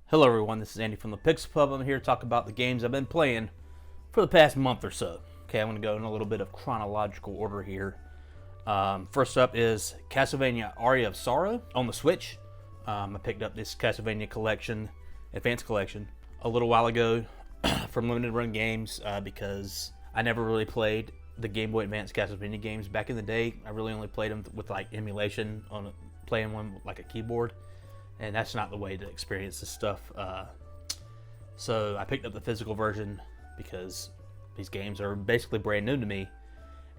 Hello everyone, this is Andy from the Pixel Pub. I'm here to talk about the games I've been playing for the past month or so. Okay, I'm going to go in a little bit of chronological order here. First up is Castlevania Aria of Sorrow on the Switch. I picked up this Castlevania collection, Advanced Collection, a little while ago from Limited Run Games because I never really played the Game Boy Advance Castlevania games back in the day. I really only played them with like emulation, playing one with like a keyboard. And that's not the way to experience this stuff. So I picked up the physical version because these games are basically brand new to me.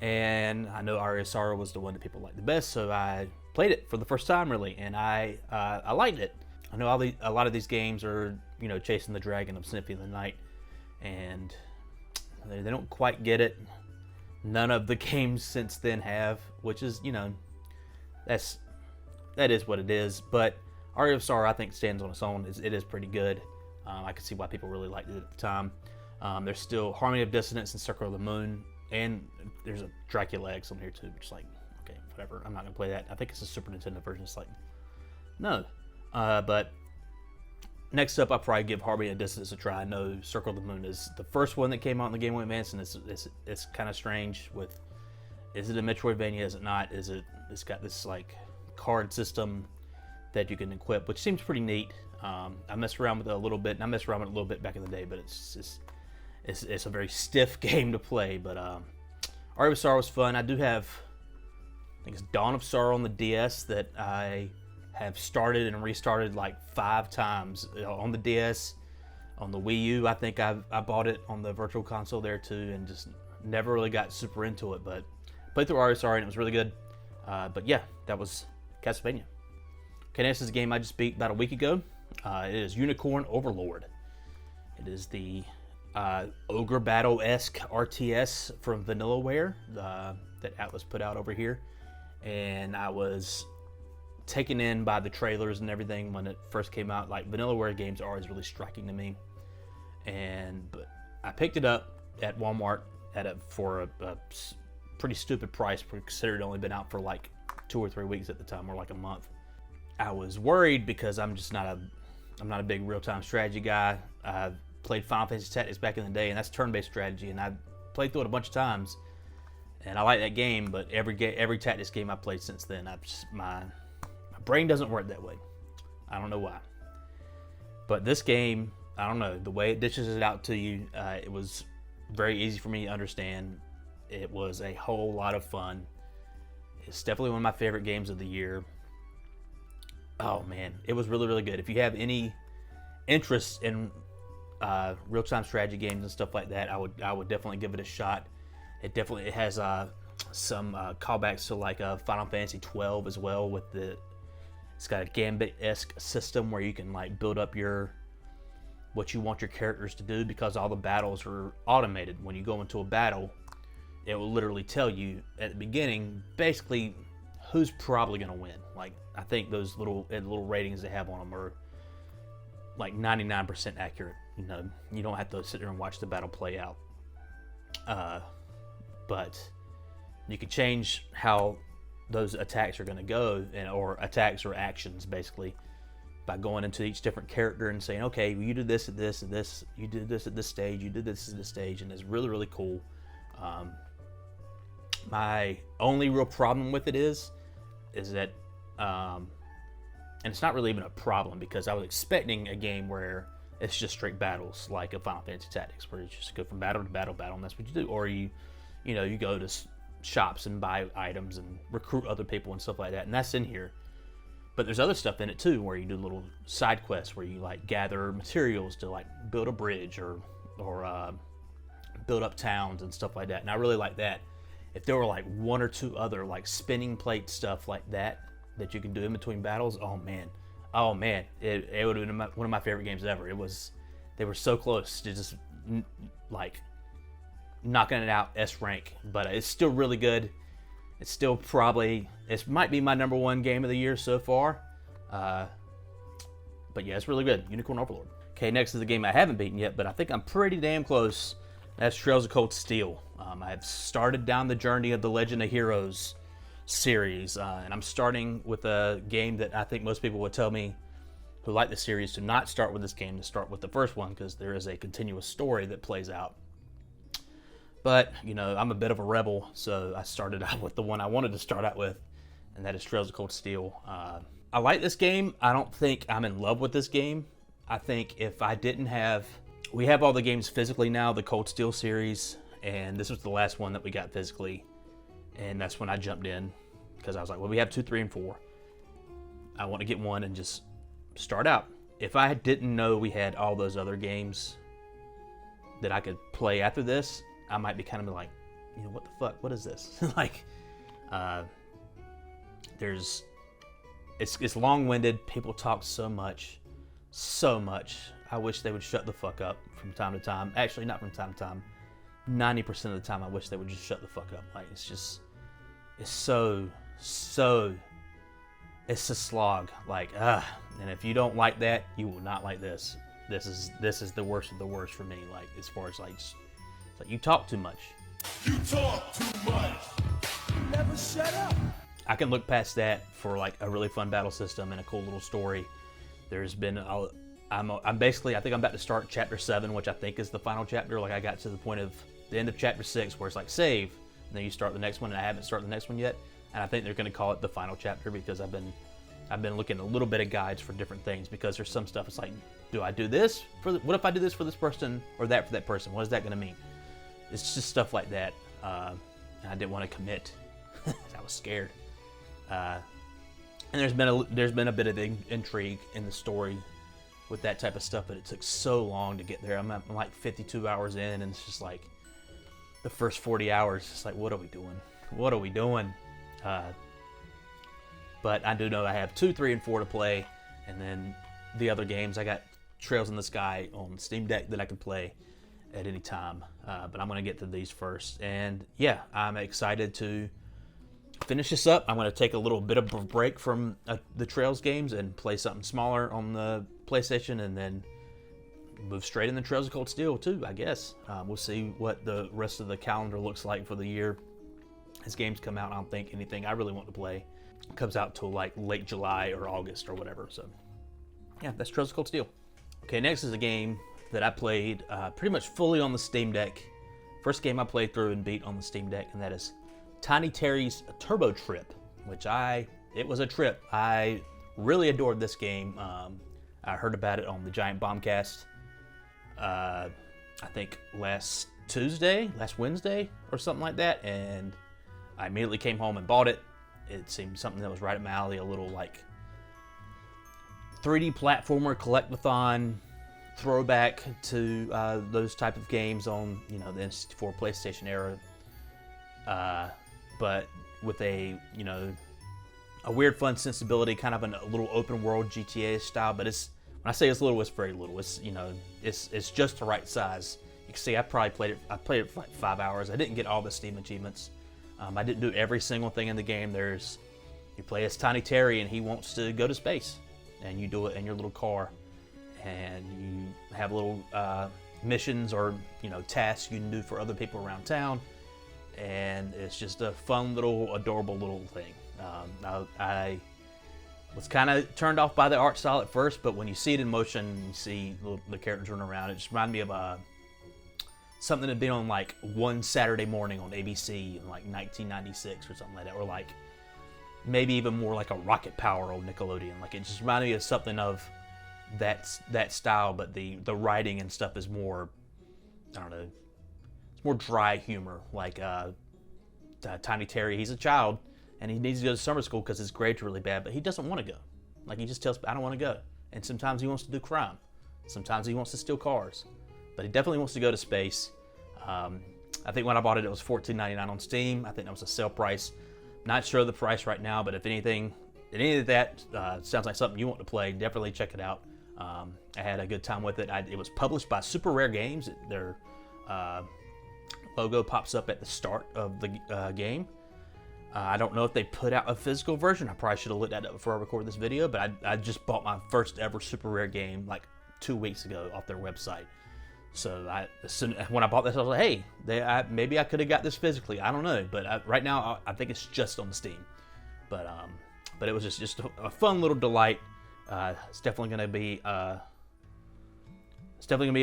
And I know Aria of Sorrow was the one that people liked the best, so I played it for the first time, really, and I liked it. I know a lot of these games are, chasing the dragon of Symphony of the Night, and they don't quite get it. None of the games since then have, which is, that is what it is. But Aria of Sorrow, I think, stands on its own. It is pretty good. I can see why people really liked it at the time. There's still Harmony of Dissonance and Circle of the Moon, and there's a Dracula X on here too, which is like, okay, whatever. I'm not gonna play that. I think it's a Super Nintendo version. It's like, no. But next up, I'll probably give Harmony of Dissonance a try. I know Circle of the Moon is the first one that came out in the Game Boy Advance, and it's kind of strange. With, is it a Metroidvania? Is it not? It's got this like card system that you can equip, which seems pretty neat. I messed around with it a little bit, and I messed around with it a little bit back in the day, but it's a very stiff game to play. But Aria of Sorrow was fun. I do have, I think it's Dawn of Sorrow on the DS that I have started and restarted like 5 times on the DS. On the Wii U, I think I bought it on the Virtual Console there too, and just never really got super into it. But played through Aria of Sorrow, and it was really good. But yeah, that was Castlevania. Okay, next is a game I just beat about a week ago. It is Unicorn Overlord. It is the Ogre Battle-esque RTS from Vanillaware that Atlas put out over here. And I was taken in by the trailers and everything when it first came out. Like, Vanillaware games are always really striking to me. But I picked it up at Walmart for a pretty stupid price, considering it only been out for like 2 or 3 weeks at the time, or like a month. I was worried because I'm not a big real-time strategy guy. I played Final Fantasy Tactics back in the day, and that's turn-based strategy, and I played through it a bunch of times, and I like that game. But every tactics game I played since then, my brain doesn't work that way. I don't know why. But this game, I don't know, the way it dishes it out to you, it was very easy for me to understand. It was a whole lot of fun. It's definitely one of my favorite games of the year. Oh man, it was really, really good. If you have any interest in real-time strategy games and stuff like that, I would definitely give it a shot. It has some callbacks to like Final Fantasy 12 as well. It's got a Gambit-esque system where you can like build up what you want your characters to do, because all the battles are automated. When you go into a battle, it will literally tell you at the beginning basically who's probably going to win. Like, I think those little ratings they have on them are like 99% accurate. You don't have to sit there and watch the battle play out. But you can change how those attacks are going to go, or attacks or actions basically, by going into each different character and saying, okay, well, you did this at this and this, you did this at this stage, you did this at this stage, and it's really, really cool. My only real problem with it is that, and it's not really even a problem, because I was expecting a game where it's just straight battles, like a Final Fantasy Tactics, where you just go from battle to battle, and that's what you do. Or you go to shops and buy items and recruit other people and stuff like that, and that's in here. But there's other stuff in it too, where you do little side quests where you like gather materials to like build a bridge or build up towns and stuff like that, and I really like that. If there were like 1 or 2 other like spinning plate stuff like that you can do in between battles, oh man, it would have been one of my favorite games ever. They were so close to just like knocking it out S rank, but it's still really good. It's still it might be my #1 game of the year so far. But yeah, it's really good. Unicorn Overlord. Okay, next is the game I haven't beaten yet, but I think I'm pretty damn close. That's Trails of Cold Steel. I have started down the journey of the Legend of Heroes series, and I'm starting with a game that I think most people would tell me who like the series to not start with this game, to start with the first one, because there is a continuous story that plays out. But, you know, I'm a bit of a rebel, so I started out with the one I wanted to start out with, and that is Trails of Cold Steel. I like this game. I don't think I'm in love with this game. I think if I didn't have... We have all the games physically now, the Cold Steel series, and this was the last one that we got physically, and that's when I jumped in, because I was like, well, we have 2, 3, and 4. I want to get one and just start out. If I didn't know we had all those other games that I could play after this, I might be kind of like, you know, what the fuck? What is this? Like, it's long-winded. People talk so much. I wish they would shut the fuck up from time to time. Actually, not from time to time. 90% of the time, I wish they would just shut the fuck up. Like, it's a slog. Like, and if you don't like that, you will not like this. This is the worst of the worst for me. Like, as far as like, it's like you talk too much. You talk too much. You never shut up. I can look past that for like a really fun battle system and a cool little story. There's been I'm basically, I think I'm about to start chapter 7, which I think is the final chapter. Like, I got to the point of the end of chapter 6 where it's like save, and then you start the next one, and I haven't started the next one yet. And I think they're going to call it the final chapter, because I've been looking at a little bit of guides for different things, because there's some stuff it's like, do I do this what if I do this for this person or that for that person? What is that going to mean? It's just stuff like that. And I didn't want to commit. I was scared. And there's been a bit of intrigue in the story with that type of stuff, but it took so long to get there. I'm like 52 hours in, and it's just like the first 40 hours, it's like, what are we doing? What are we doing? But I do know I have 2, 3, and 4 to play, and then the other games, I got Trails in the Sky on Steam Deck that I can play at any time. But I'm going to get to these first. And yeah, I'm excited to finish this up. I'm going to take a little bit of a break from the Trails games and play something smaller on the PlayStation, and then move straight into Trails of Cold Steel too, I guess. We'll see what the rest of the calendar looks like for the year. As games come out, I don't think anything I really want to play comes out till like late July or August or whatever. So yeah, that's Trails of Cold Steel. Okay, next is a game that I played pretty much fully on the Steam Deck. First game I played through and beat on the Steam Deck, and that is Tiny Terry's Turbo Trip, which it was a trip. I really adored this game. I heard about it on the Giant Bombcast, I think last Wednesday or something like that, and I immediately came home and bought it. It seemed something that was right up my alley, a little like 3D platformer collectathon throwback to those type of games on, you know, the N64 PlayStation era, but with a weird fun sensibility, kind of a little open world GTA style. But when I say it's little, it's very little. It's just the right size. You can see I played it for like 5 hours. I didn't get all the Steam achievements. I didn't do every single thing in the game. You play as Tiny Terry, and he wants to go to space, and you do it in your little car, and you have little missions or tasks you can do for other people around town, and it's just a fun little adorable little thing. I was kind of turned off by the art style at first, but when you see it in motion, you see the characters running around, it just reminded me of something that had been on like one Saturday morning on ABC in like 1996 or something like that, or like maybe even more like a Rocket Power on Nickelodeon. Like, it just reminded me of something of that style, but the writing and stuff is more, I don't know, it's more dry humor. Like Tiny Terry, he's a child and he needs to go to summer school because his grades are really bad, but he doesn't want to go. Like, he just tells, I don't want to go. And sometimes he wants to do crime. Sometimes he wants to steal cars. But he definitely wants to go to space. I think when I bought it, it was $14.99 on Steam. I think that was a sale price. Not sure of the price right now, but if anything, any of that sounds like something you want to play, definitely check it out. I had a good time with it. It was published by Super Rare Games. Their logo pops up at the start of the game. I don't know if they put out a physical version. I probably should have looked at it before I recorded this video, but I just bought my first ever Super Rare game like 2 weeks ago off their website. So when I bought this, I was like, hey, maybe I could have got this physically. I don't know, but right now I think it's just on Steam. But it was just a fun little delight. It's definitely gonna be a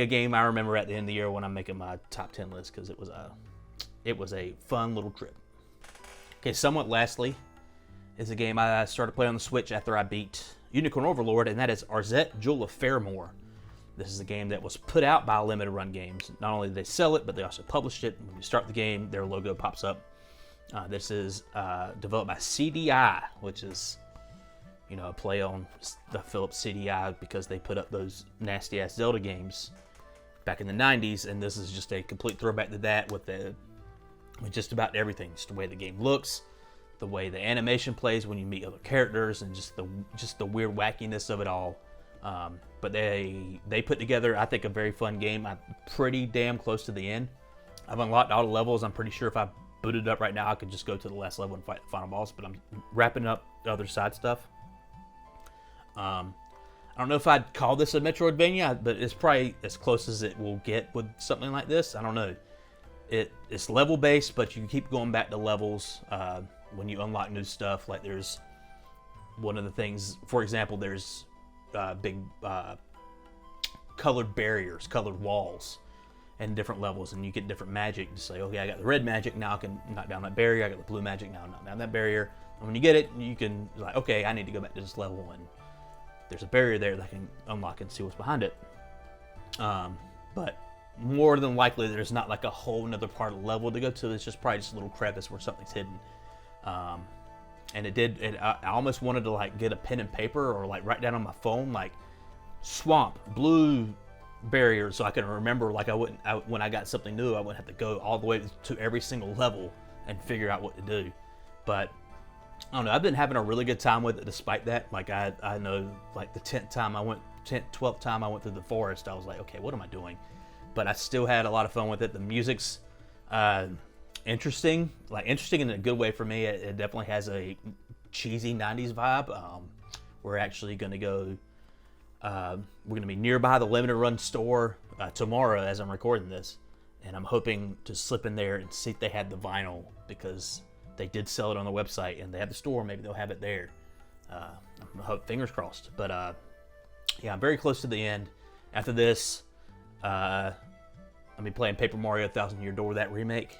game I remember at the end of the year when I'm making my top 10 list, because it was a fun little trip. Okay, somewhat lastly is a game I started playing on the Switch after I beat Unicorn Overlord, and that is Arzette, Jewel of Fairmore. This is a game that was put out by Limited Run Games. Not only did they sell it, but they also published it. When you start the game, their logo pops up. This is developed by CDI, which is, you know, a play on the Philips CDI, because they put up those nasty-ass Zelda games back in the 90s, and this is just a complete throwback to that with just about everything. Just the way the game looks, the way the animation plays when you meet other characters, and just the weird wackiness of it all. But they put together, I think, a very fun game. I'm pretty damn close to the end. I've unlocked all the levels. I'm pretty sure if I booted up right now, I could just go to the last level and fight the final boss, but I'm wrapping up the other side stuff. I don't know if I'd call this a Metroidvania, but it's probably as close as it will get with something like this. I don't know. It's level based, but you can keep going back to levels when you unlock new stuff. Like, there's one of the things, for example, there's big colored barriers, colored walls, and different levels, and you get different magic. You say, okay, I got the red magic, now I can knock down that barrier. I got the blue magic, now I knock down that barrier. And when you get it, you can, like, okay, I need to go back to this level, and there's a barrier there that I can unlock and see what's behind it. But more than likely, there's not like a whole nother part of the level to go to. It's just probably just a little crevice where something's hidden. And I almost wanted to like get a pen and paper, or like write down on my phone, like swamp, blue barrier, so I can remember, like when I got something new, I wouldn't have to go all the way to every single level and figure out what to do. But I don't know, I've been having a really good time with it despite that. Like, I know, like the 12th time I went through the forest, I was like, okay, what am I doing? But I still had a lot of fun with it. The music's interesting in a good way for me. It definitely has a cheesy 90s vibe. We're actually going to go, we're going to be nearby the Limited Run store tomorrow as I'm recording this. And I'm hoping to slip in there and see if they had the vinyl, because they did sell it on the website and they have the store. Maybe they'll have it there. Fingers crossed. But yeah, I'm very close to the end. After this, I'll be playing Paper Mario 1,000 Year Door, that remake.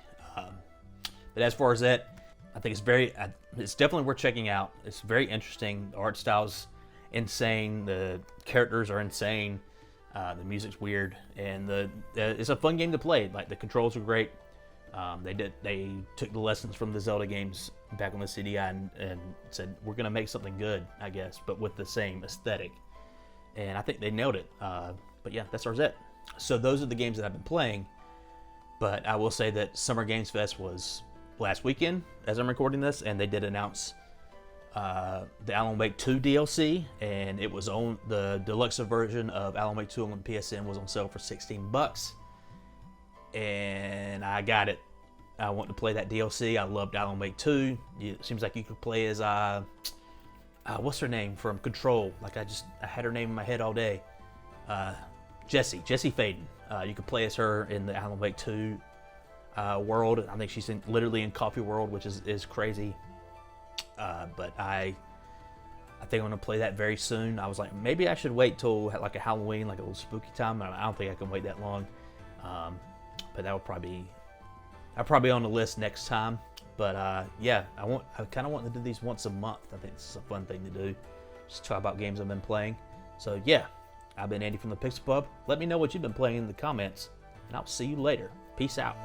But as far as that, I think it's definitely worth checking out. It's very interesting. The art style's insane. The characters are insane. The music's weird, and it's a fun game to play. Like, the controls are great. They took the lessons from the Zelda games back on the CDI and said, we're gonna make something good, I guess, but with the same aesthetic. And I think they nailed it. But yeah, that's Arzette. So those are the games that I've been playing. But I will say that Summer Games Fest was last weekend as I'm recording this, and they did announce the Alan Wake 2 DLC, and it was on the deluxe version of Alan Wake 2 on PSN was on sale for $16, and I got it. I want to play that DLC. I loved Alan Wake 2. It seems like you could play as what's her name from Control? Like, I had her name in my head all day. Jesse Faden. You could play as her in the Alan Wake 2 world. I think she's literally in Coffee World, which is crazy. But I think I'm gonna play that very soon. I was like, maybe I should wait till like a Halloween, like a little spooky time. I don't think I can wait that long. But that will probably be on the list next time. But yeah, I kind of want to do these once a month. I think this is a fun thing to do. Just talk about games I've been playing. So yeah, I've been Andy from the Pixel Pub. Let me know what you've been playing in the comments, and I'll see you later. Peace out.